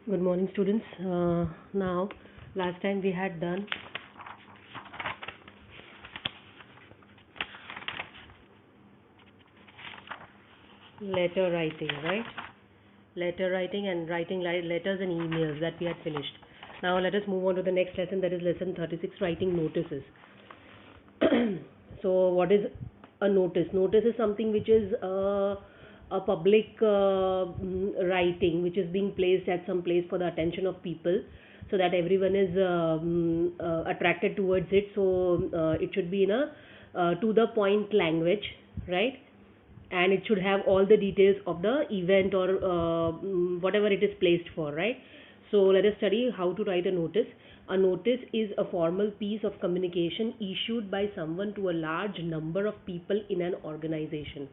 Good morning, students. Now, last time we had done letter writing, right? Letter writing and writing letters and emails that we had finished. Now, let us move on to the next lesson, that is lesson 36, writing notices. So, what is a notice? Notice is something which is a public writing which is being placed at some place for the attention of people, so that everyone is attracted towards it. So, it should be in a to the point language, right? And it should have all the details of the event or whatever it is placed for, right? So let us study how to write a notice. A notice is a formal piece of communication issued by someone to a large number of people in an organization.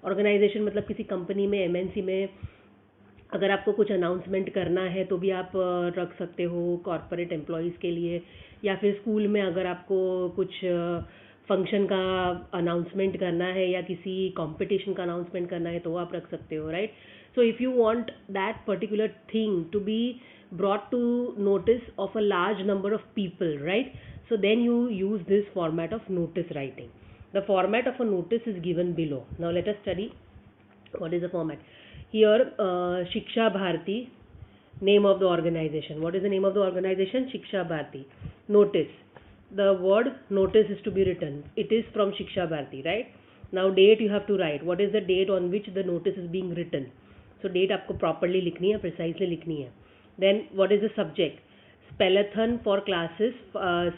Organization मतलब किसी company में, MNC में अगर आपको कुछ announcement करना है तो भी आप रख सकते हो कॉरपोरेट एम्प्लॉयज़ के लिए, या फिर स्कूल में अगर आपको कुछ फंक्शन का अनाउंसमेंट करना है या किसी कंपटीशन का अनाउंसमेंट करना है तो आप रख सकते हो, right? So if you want that particular thing to be brought to notice of a large number of people, right? So then you use this format of notice writing. The format of a notice is given below. Now let us study what is the format. Here, Shiksha Bharati, name of the organization. What is the name of the organization? Shiksha Bharati. Notice. The word notice is to be written. It is from Shiksha Bharati, right? Now date you have to write. What is the date on which the notice is being written? So date आपको properly लिखनी है, precisely लिखनी है. Then what is the subject? Spellathon for classes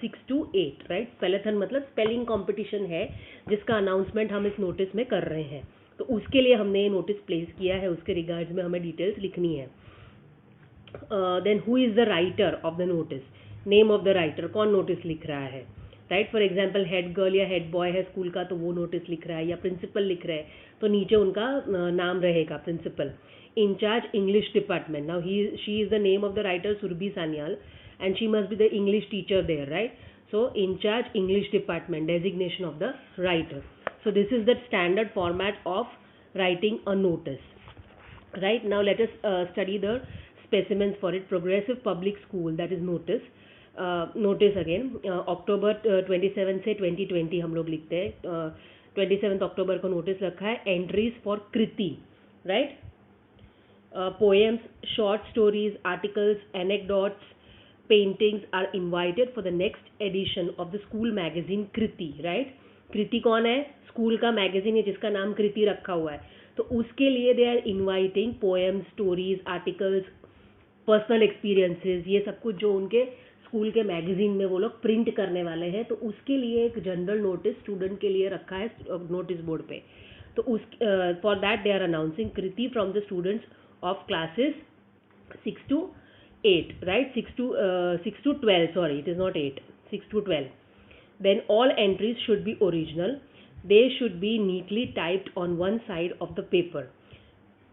6 to 8, right? Spellathon मतलब spelling competition है जिसका announcement हम इस नोटिस में कर रहे हैं, तो उसके लिए हमने ये नोटिस प्लेस किया है, उसके रिगार्ड्स में हमें डिटेल्स लिखनी है. Then who is the writer of the notice? Name of the writer, कौन नोटिस लिख रहा है, right? For example head girl या हेड बॉय है स्कूल का तो वो नोटिस लिख रहा है, या प्रिंसिपल लिख रहा है तो नीचे उनका नाम रहेगा, principal. Incharge English department. Now she is the name of the writer Surabhi Sanyal and she must be the English teacher there, right? So in charge English department, designation of the writer. So this is the standard format of writing a notice, right? Now let us study the specimens for it. Progressive Public School, that is notice. Notice again, October 27 से 2020 हम लोग लिखते हैं. 27 अक्टूबर को notice रखा है. Entries for Kriti, right? Poems, short stories, articles, anecdotes, paintings are invited for the next edition of the school magazine Kriti, right? कृति कौन है? स्कूल का मैगजीन है जिसका नाम कृति रखा हुआ है, तो उसके लिए they are inviting poems, stories, articles, personal experiences, ये सब कुछ जो उनके स्कूल के मैगजीन में वो लोग प्रिंट करने वाले हैं, तो उसके लिए एक जनरल नोटिस स्टूडेंट के लिए रखा है नोटिस बोर्ड पे. तो उस for that they are announcing कृति from the students of classes 6 to 8, right? 6 to 12, sorry, it is not 8, 6 to 12. Then all entries should be original. They should be neatly typed on one side of the paper.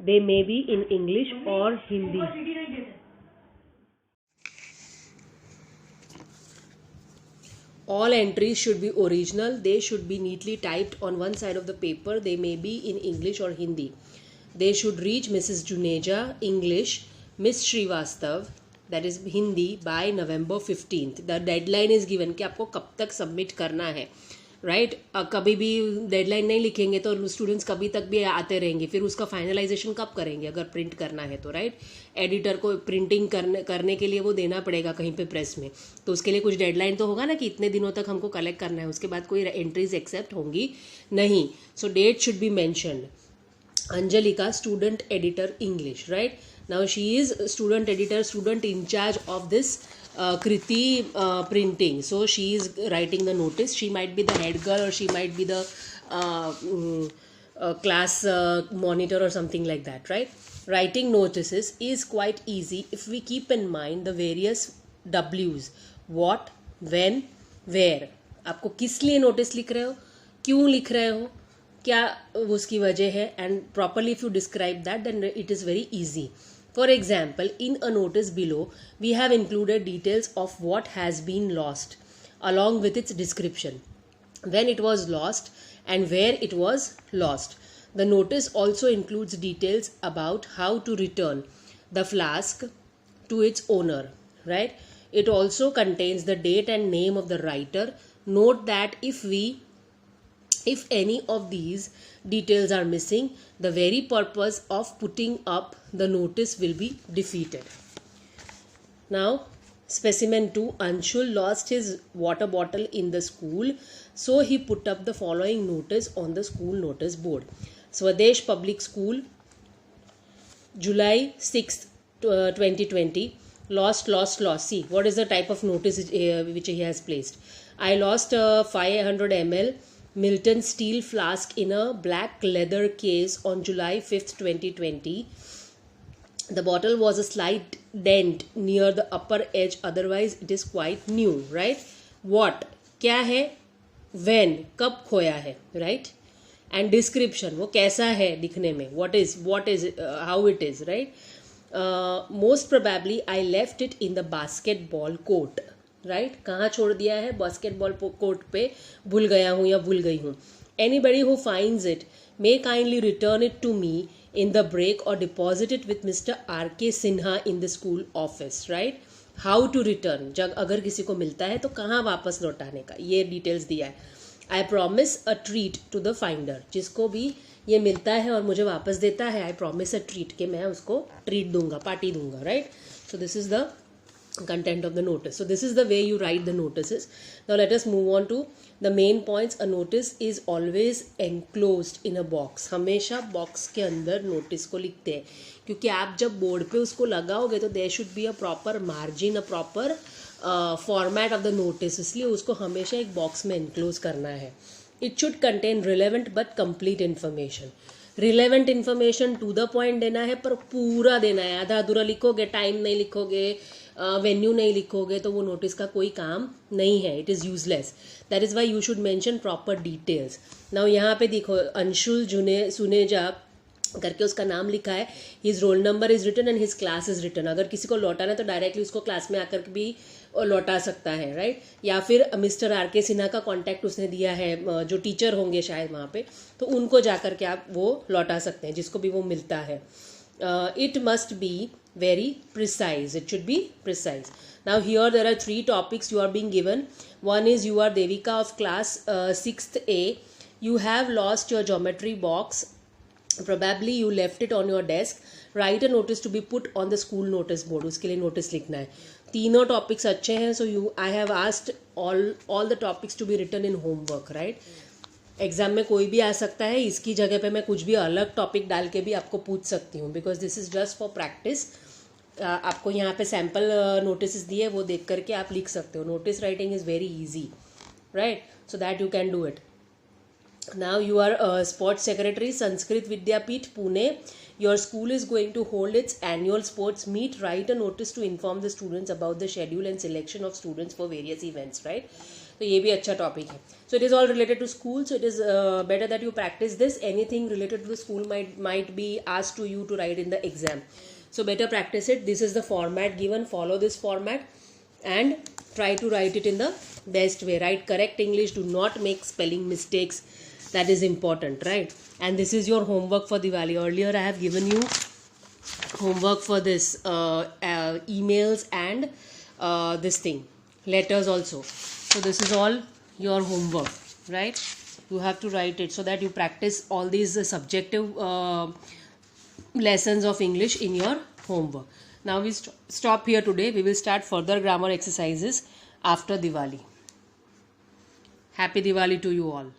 They may be in English or Hindi. All entries should be original. They should be neatly typed on one side of the paper. They may be in English or Hindi. They should reach Mrs. Juneja, English, Miss Srivastav, that is Hindi, by November 15th. The deadline is given कि आपको कब तक submit करना है, right? कभी भी deadline नहीं लिखेंगे तो स्टूडेंट्स कभी तक भी आते रहेंगे, फिर उसका फाइनलाइजेशन कब करेंगे अगर प्रिंट करना है तो, राइट? एडिटर को प्रिंटिंग करने के लिए वो देना पड़ेगा कहीं पे प्रेस में, तो उसके लिए कुछ डेडलाइन तो होगा ना कि इतने दिनों तक हमको कलेक्ट करना है, उसके बाद कोई एंट्रीज एक्सेप्ट होंगी नहीं. So date should be mentioned. Anjalika, student editor English, right? Now she is student editor, student in charge of this Kriti printing. So she is writing the notice. She might be the head girl or she might be the class monitor or something like that, right? Writing notices is quite easy if we keep in mind the various W's. What, when, where. आपको किस लिए notice लिख रहे हो, क्यों लिख रहे हो, क्या उसकी वजह है, and properly if you describe that then it is very easy. For example, in a notice below we have included details of what has been lost along with its description, when it was lost and where it was lost. The notice also includes details about how to return the flask, to its owner, right? It also contains the date and name of the writer. Note that if any of these details are missing, the very purpose of putting up the notice will be defeated. Now, specimen 2, Anshul lost his water bottle in the school, so he put up the following notice on the school notice board. Swadesh Public School, July 6th, 2020. Lost. See, what is the type of notice which he has placed? I lost a 500 ml Milton steel flask in a black leather case on July 5th, 2020. The bottle was a slight dent near the upper edge, otherwise it is quite new, right? What? क्या है? When? कब खोया है, right? And description, वो कैसा है दिखने में? What is how it is, right? Most probably I left it in the basketball court, right? कहाँ छोड़ दिया है? बास्केटबॉल कोर्ट पे भूल गया हूँ या भूल गई हूँ. Anybody who finds it may kindly return it to me in the break or deposit it with Mr. R.K. Sinha in the school office, right? How to return, जब अगर किसी को मिलता है तो कहाँ वापस लौटाने का, ये डिटेल्स दिया है. I promise a treat to the finder, जिसको भी ये मिलता है और मुझे वापस देता है, I promise a treat, कि मैं उसको ट्रीट दूंगा, पार्टी दूंगा, right? So this is the content of the notice. So this is the way you write the notices. Now let us move on to the main points. A notice is always enclosed in a box. हमेशा box के अंदर notice को लिखते हैं, क्योंकि आप जब board पे उसको लगाओगे तो there should be a proper margin, a proper format of the notice, इसलिए उसको हमेशा एक बॉक्स में एनक्लोज करना है. It should contain relevant but complete information. Relevant information to the point देना है, पर पूरा देना है. आधा अधूरा लिखोगे, टाइम नहीं लिखोगे, वेन्यू नहीं लिखोगे, तो वो नोटिस का कोई काम नहीं है. It is useless. That is why you should mention proper details. Now यहाँ पे देखो, अंशुल सुनेजा करके उसका नाम लिखा है. His roll number is written and his class is written. अगर किसी को लौटाना है तो डायरेक्टली उसको क्लास में आकर भी लौटा सकता है, राइट? या फिर मिस्टर आर के सिन्हा का कॉन्टैक्ट उसने दिया है, जो टीचर होंगे शायद वहाँ पे, तो उनको जा कर के आप वो लौटा सकते हैं, जिसको भी वो मिलता है. It must be very precise. It should be precise. Now here there are 3 topics you are being given. One is you are Devika of class 6th A. You have lost your geometry box. Probably you left it on your desk. Write a notice to be put on the school notice board. उसके लिए notice लिखना है. तीनों topics अच्छे हैं, so I have asked all the topics to be written in homework, right? Exam में कोई भी आ सकता है, इसकी जगह पे मैं कुछ भी अलग टॉपिक डाल के भी आपको पूछ सकती हूँ, because this is just for practice. आपको यहाँ पे सैम्पल नोटिस दिए, वो देख करके आप लिख सकते हो. Notice writing is very easy, right? So that you can do it. Now you are sports secretary, Sanskrit Vidyapeeth, Pune. Your school is going to hold its annual sports meet. Write a notice to inform the students about the schedule and selection of students for various events, right? तो ये भी अच्छा topic है. So it is all related to school, so it is better that you practice this. Anything related to the school might be asked to you to write in the exam, so better practice it. This is the format given, follow this format and try to write it in the best way. Write correct English, do not make spelling mistakes, that is important, right? And this is your homework for Diwali. Earlier I have given you homework for this emails and this thing, letters also. So this is all your homework, right? You have to write it so that you practice all these subjective lessons of English in your homework. Now we stop here today. We will start further grammar exercises after Diwali. Happy Diwali to you all.